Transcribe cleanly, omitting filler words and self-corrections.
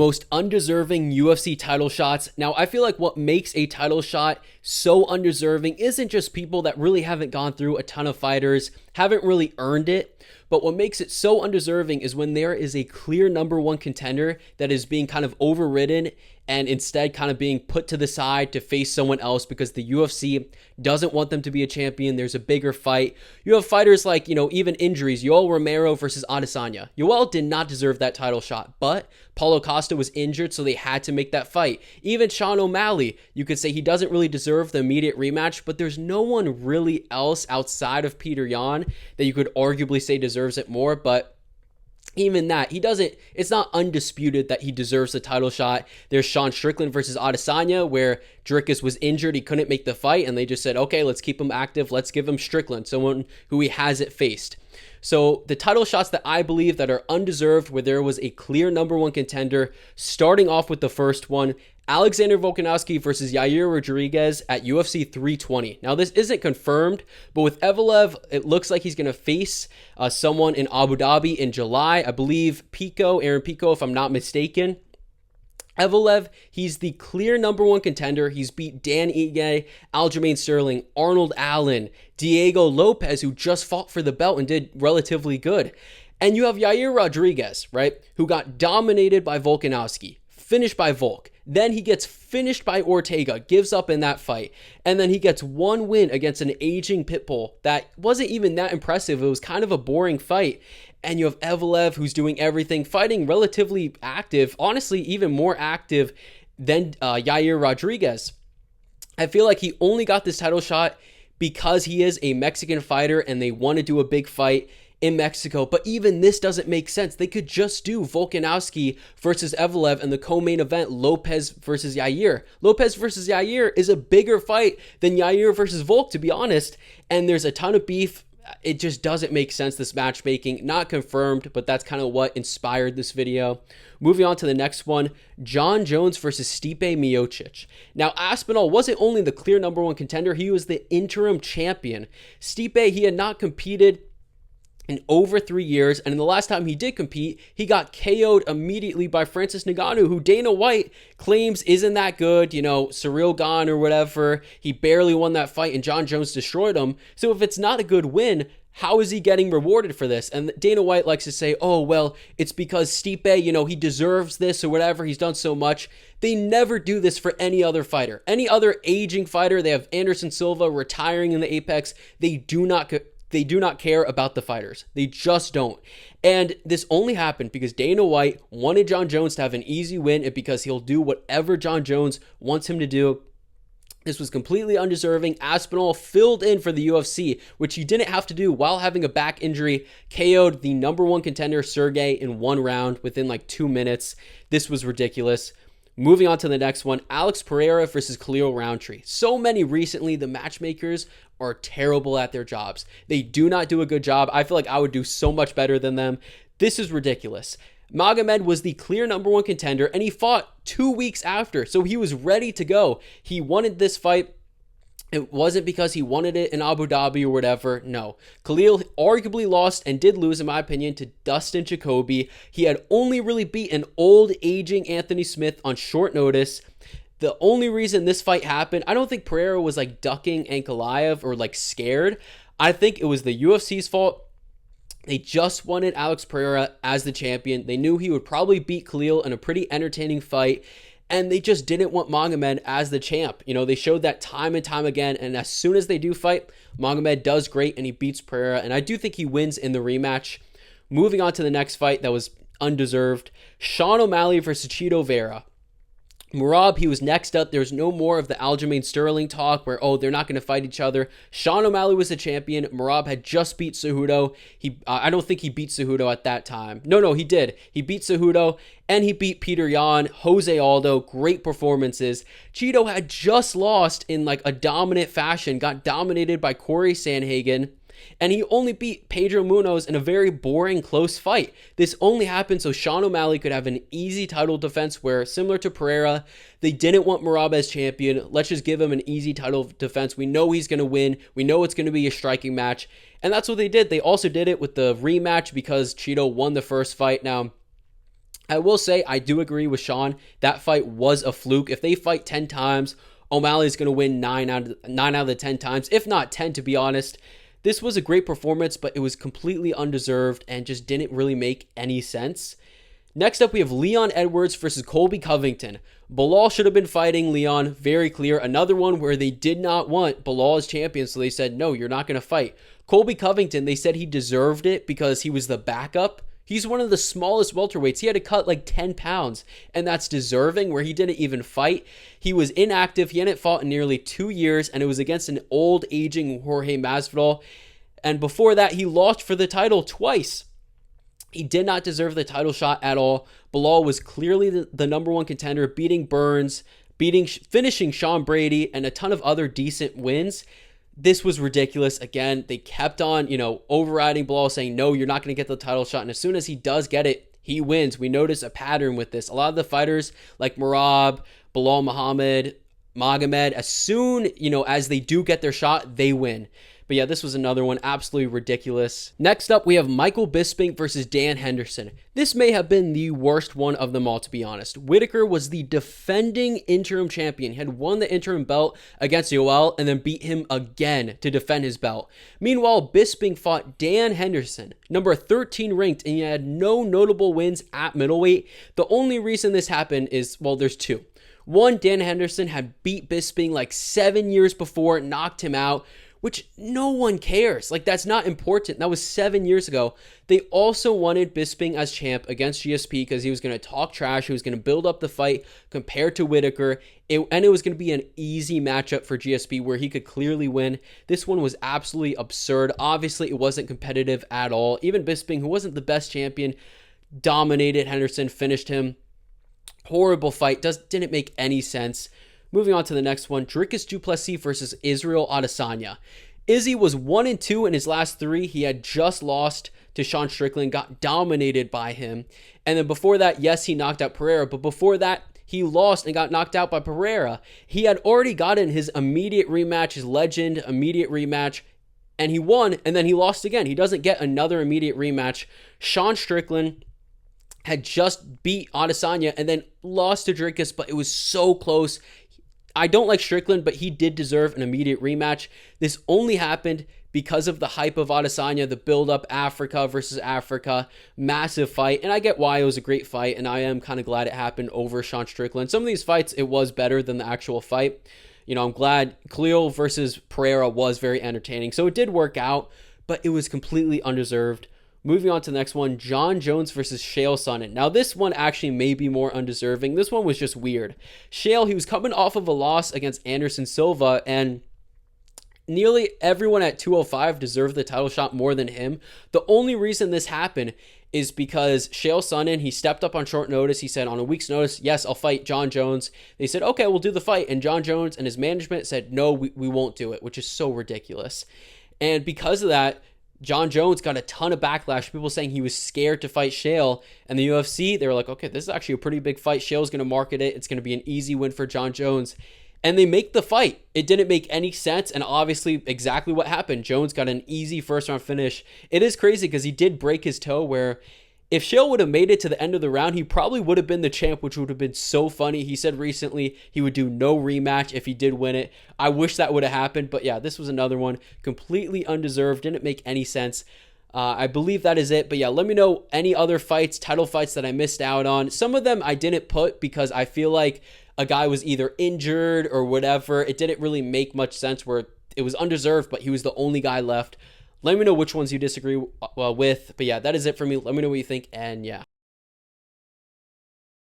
Most undeserving UFC title shots. Now, I feel like what makes a title shot so undeserving isn't just people that really haven't gone through a ton of fighters, haven't really earned it, but what makes it so undeserving is when there is a clear number one contender that is being kind of overridden and instead kind of being put to the side to face someone else because the UFC doesn't want them to be a champion. There's a bigger fight. You have fighters like, even injuries. Yoel Romero versus Adesanya. Yoel did not deserve that title shot, but Paulo Costa was injured, so they had to make that fight. Even Sean O'Malley, you could say he doesn't really deserve the immediate rematch, but there's no one really else outside of Peter Yan that you could arguably say deserves it more, but even that, it's not undisputed that he deserves the title shot. There's Sean Strickland versus Adesanya, where Dricus was injured, he couldn't make the fight, and they just said, okay, let's keep him active, let's give him Strickland, someone who he hasn't faced. So the title shots that I believe that are undeserved, where there was a clear number one contender, starting off with the first one, Alexander Volkanovski versus Yair Rodriguez at UFC 320. Now, this isn't confirmed, but with Evelev, it looks like he's going to face someone in Abu Dhabi in July. I believe Aaron Pico, if I'm not mistaken. Evelev, he's the clear number one contender. He's beat Dan Ige, Aljamain Sterling, Arnold Allen, Diego Lopez, who just fought for the belt and did relatively good. And you have Yair Rodriguez, right, who got dominated by Volkanovski, finished by Volk. Then he gets finished by Ortega, gives up in that fight. And then he gets one win against an aging Pitbull that wasn't even that impressive. It was kind of a boring fight. And you have Evelev, who's doing everything, fighting relatively active, honestly, even more active than Yair Rodriguez. I feel like he only got this title shot because he is a Mexican fighter and they want to do a big fight in Mexico. But even this doesn't make sense. They could just do Volkanovski versus Evelev and the co-main event, Lopez versus Yair. Lopez versus Yair is a bigger fight than Yair versus Volk, to be honest. And there's a ton of beef. It just doesn't make sense, this matchmaking. Not confirmed, but that's kind of what inspired this video. Moving on to the next one, Jon Jones versus Stipe Miocic. Now, Aspinall wasn't only the clear number one contender, he was the interim champion. Stipe, he had not competed in over 3 years, and in the last time he did compete, he got KO'd immediately by Francis Ngannou, who Dana White claims isn't that good, Cyril Gane or whatever. He barely won that fight, and Jon Jones destroyed him. So if it's not a good win, how is he getting rewarded for this? And Dana White likes to say, oh, well, it's because Stipe, he deserves this or whatever. He's done so much. They never do this for any other fighter. Any other aging fighter, they have Anderson Silva retiring in the Apex. They do not care about the fighters. They just don't. And this only happened because Dana White wanted Jon Jones to have an easy win and because he'll do whatever Jon Jones wants him to do. This was completely undeserving. Aspinall filled in for the UFC, which he didn't have to do while having a back injury. KO'd the number one contender, Sergey, in one round within like 2 minutes. This was ridiculous. Moving on to the next one, Alex Pereira versus Khalil Roundtree. So many recently, the matchmakers are terrible at their jobs. They do not do a good job. I feel like I would do so much better than them. This is ridiculous. Magomed was the clear number one contender, and he fought 2 weeks after, so he was ready to go. He wanted this fight. It wasn't because he wanted it in Abu Dhabi or whatever. No. Khalil arguably lost and did lose, in my opinion, to Dustin Jacoby. He had only really beaten old, aging Anthony Smith on short notice. The only reason this fight happened, I don't think Pereira was like ducking Ankalaev or like scared. I think it was the UFC's fault. They just wanted Alex Pereira as the champion. They knew he would probably beat Khalil in a pretty entertaining fight. And they just didn't want Magomed as the champ. They showed that time and time again. And as soon as they do fight, Magomed does great and he beats Pereira. And I do think he wins in the rematch. Moving on to the next fight that was undeserved. Sean O'Malley versus Chito Vera. Merab, he was next up. There's no more of the Aljamain Sterling talk where, they're not going to fight each other. Sean O'Malley was the champion. Merab had just beat Cejudo. I don't think he beat Cejudo at that time. No, he did. He beat Cejudo, and he beat Peter Yan, Jose Aldo. Great performances. Chito had just lost in like a dominant fashion, got dominated by Corey Sandhagen. And he only beat Pedro Munoz in a very boring, close fight. This only happened so Sean O'Malley could have an easy title defense where, similar to Pereira, they didn't want Merab as champion. Let's just give him an easy title defense. We know he's going to win. We know it's going to be a striking match. And that's what they did. They also did it with the rematch because Chito won the first fight. Now, I will say I do agree with Sean. That fight was a fluke. If they fight 10 times, O'Malley's going to win 9 out of the 10 times, if not 10 to be honest. This was a great performance, but it was completely undeserved and just didn't really make any sense. Next up, we have Leon Edwards versus Colby Covington. Bilal should have been fighting Leon, very clear. Another one where they did not want Bilal as champion, so they said, no, you're not going to fight. Colby Covington, they said he deserved it because he was the backup. He's one of the smallest welterweights. He had to cut like 10 pounds, and that's deserving, where he didn't even fight. He was inactive. He hadn't fought in nearly 2 years, and it was against an old, aging Jorge Masvidal. And before that, he lost for the title twice. He did not deserve the title shot at all. Bilal was clearly the number one contender, beating Burns, finishing Sean Brady, and a ton of other decent wins. This was ridiculous. Again, they kept on, overriding Bilal, saying, no, you're not going to get the title shot. And as soon as he does get it, he wins. We notice a pattern with this. A lot of the fighters like Merab, Bilal Muhammad, Magomed, as soon, as they do get their shot, they win. But yeah, this was another one, absolutely ridiculous. Next up, we have Michael Bisping versus Dan Henderson. This may have been the worst one of them all, to be honest. Whitaker was the defending interim champion. He had won the interim belt against Yoel and then beat him again to defend his belt. Meanwhile, Bisping fought Dan Henderson, number 13 ranked, and he had no notable wins at middleweight. The only reason this happened is, well, there's two. One, Dan Henderson had beat Bisping like 7 years before, knocked him out, which no one cares. Like, that's not important. That was 7 years ago. They also wanted Bisping as champ against GSP because he was going to talk trash. He was going to build up the fight compared to Whitaker. And it was going to be an easy matchup for GSP where he could clearly win. This one was absolutely absurd. Obviously, it wasn't competitive at all. Even Bisping, who wasn't the best champion, dominated Henderson, finished him. Horrible fight. Didn't make any sense. Moving on to the next one, Dricus du Plessis versus Israel Adesanya. Izzy was 1-2 in his last 3. He had just lost to Sean Strickland, got dominated by him. And then before that, yes, he knocked out Pereira, but before that, he lost and got knocked out by Pereira. He had already gotten his immediate rematch, his legend immediate rematch, and he won, and then he lost again. He doesn't get another immediate rematch. Sean Strickland had just beat Adesanya and then lost to Dricus, but it was so close. I don't like Strickland, but he did deserve an immediate rematch. This only happened because of the hype of Adesanya, the build-up, Africa versus Africa, massive fight. And I get why it was a great fight, and I am kind of glad it happened over Sean Strickland. Some of these fights, it was better than the actual fight. I'm glad Khalil versus Pereira was very entertaining. So it did work out, but it was completely undeserved. Moving on to the next one, Jon Jones versus Chael Sonnen. Now, this one actually may be more undeserving. This one was just weird. Chael, he was coming off of a loss against Anderson Silva, and nearly everyone at 205 deserved the title shot more than him. The only reason this happened is because Chael Sonnen, he stepped up on short notice. He said, on a week's notice, yes, I'll fight Jon Jones. They said, okay, we'll do the fight. And Jon Jones and his management said, no, we won't do it, which is so ridiculous. And because of that, Jon Jones got a ton of backlash. People saying he was scared to fight Chael. And the UFC, they were like, okay, this is actually a pretty big fight. Chael's going to market it. It's going to be an easy win for Jon Jones. And they make the fight. It didn't make any sense. And obviously, exactly what happened. Jones got an easy first-round finish. It is crazy because he did break his toe, where if Chael would have made it to the end of the round, he probably would have been the champ, which would have been so funny. He said recently he would do no rematch if he did win it. I wish that would have happened. But yeah, this was another one. Completely undeserved. Didn't make any sense. I believe that is it. But yeah, let me know any other fights, title fights that I missed out on. Some of them I didn't put because I feel like a guy was either injured or whatever. It didn't really make much sense, where it was undeserved, but he was the only guy left. Let me know which ones you disagree with. But yeah, that is it for me. Let me know what you think, and yeah.